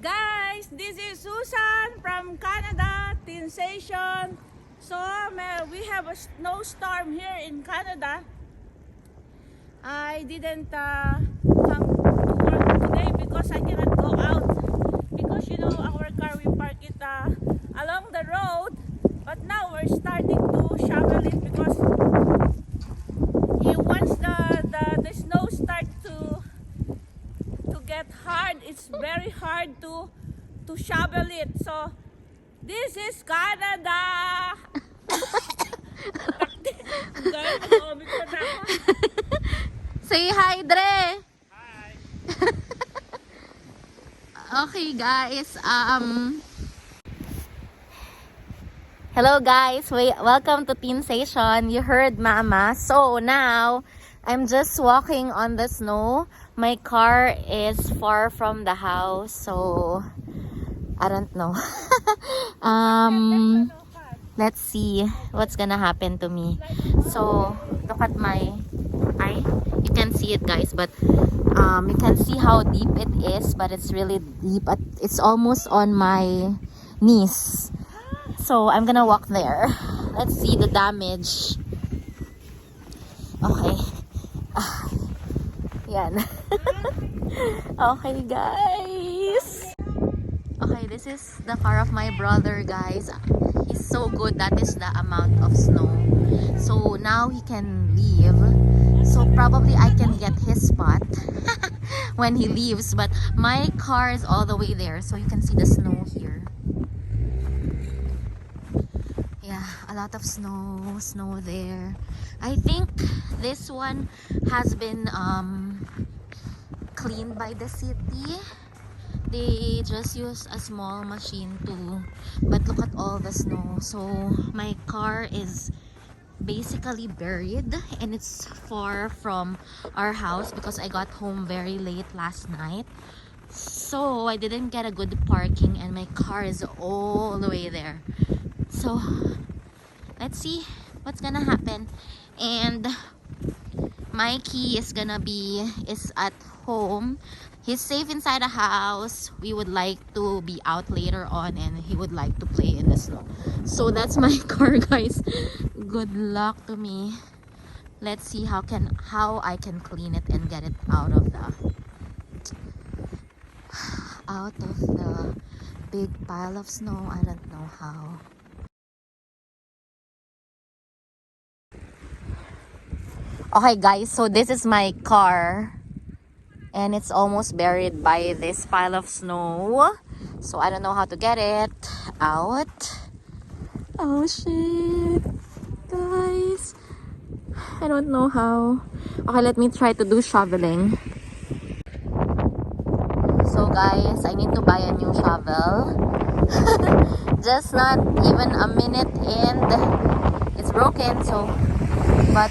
Guys, this is Susan from Canada, Sensation. So we have a snowstorm here in Canada. I didn't come to work today because I cannot go out. Because you know our car we park it along the road. But now we're starting to shovel it because once the snow starts to get hard, it's very hard to shovel it. So this is Canada. Say hi, Dre. Hi. Okay, guys. Hello, guys. Welcome to Teen Station. You heard Mama. So now I'm just walking on the snow. My car is far from the house, so I don't know. Let's see what's gonna happen to me. So look at my eye. You can see it, guys, but you can see how deep it is, but it's really deep. It's almost on my knees. So I'm gonna walk there. Let's see the damage. Okay. Yan. Okay, guys. Okay, this is the car of my brother, guys. He's so good. That is the amount of snow. So now he can leave. So probably I can get his spot when he leaves. But my car is all the way there. So you can see the snow here. Yeah, a lot of snow there. I think this one has been cleaned by the city. They just use a small machine too, but look at all the snow. So my car is basically buried and it's far from our house because I got home very late last night. So I didn't get a good parking and my car is all the way there. So let's see what's gonna happen. And Mikey is at home. He's safe inside the house. We would like to be out later on and he would like to play in the snow. So that's my car, guys. Good luck to me. Let's see how I can clean it and get it out of the big pile of snow. I don't know how. Okay, guys, so this is my car and it's almost buried by this pile of snow, so I don't know how to get it out. Oh shit, guys, I don't know how. Okay, let me try to do shoveling. So guys, I need to buy a new shovel. Just not even a minute and it's broken. So but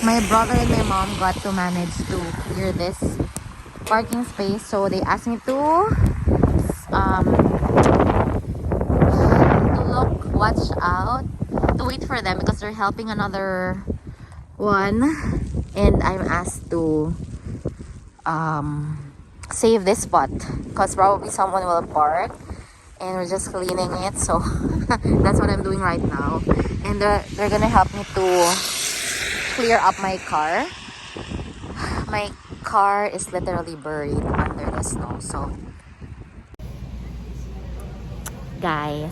my brother and my mom got to manage to clear this parking space, so they asked me to watch out, to wait for them because they're helping another one, and I'm asked to save this spot because probably someone will park and we're just cleaning it. So that's what I'm doing right now, and they're gonna help me to clear up my car. My car is literally buried under the snow. So guys,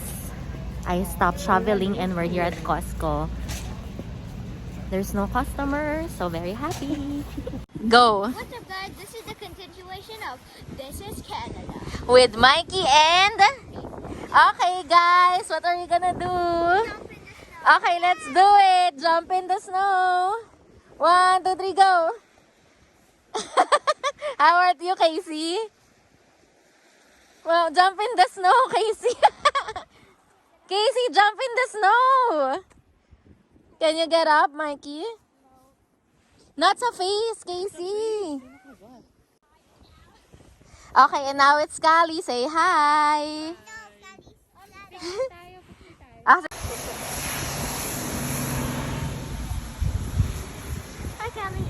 I stopped shoveling and we're here at Costco. There's no customers, so very happy. Go. What's up, guys? This is the continuation of This is Canada With Mikey and... Okay guys, what are you gonna do? Jump in the snow. Okay, let's do it. Jump in the snow. 1, 2, 3, go. How are you, Casey? Well, jump in the snow, Casey. Casey, jump in the snow. Can you get up, Mikey? Not sa face, Casey. Okay, and now it's Kali. Say hi. Hi, Kelly.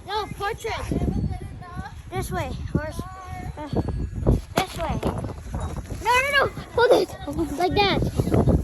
No, portrait. This way. This way. No. Hold it. Like that.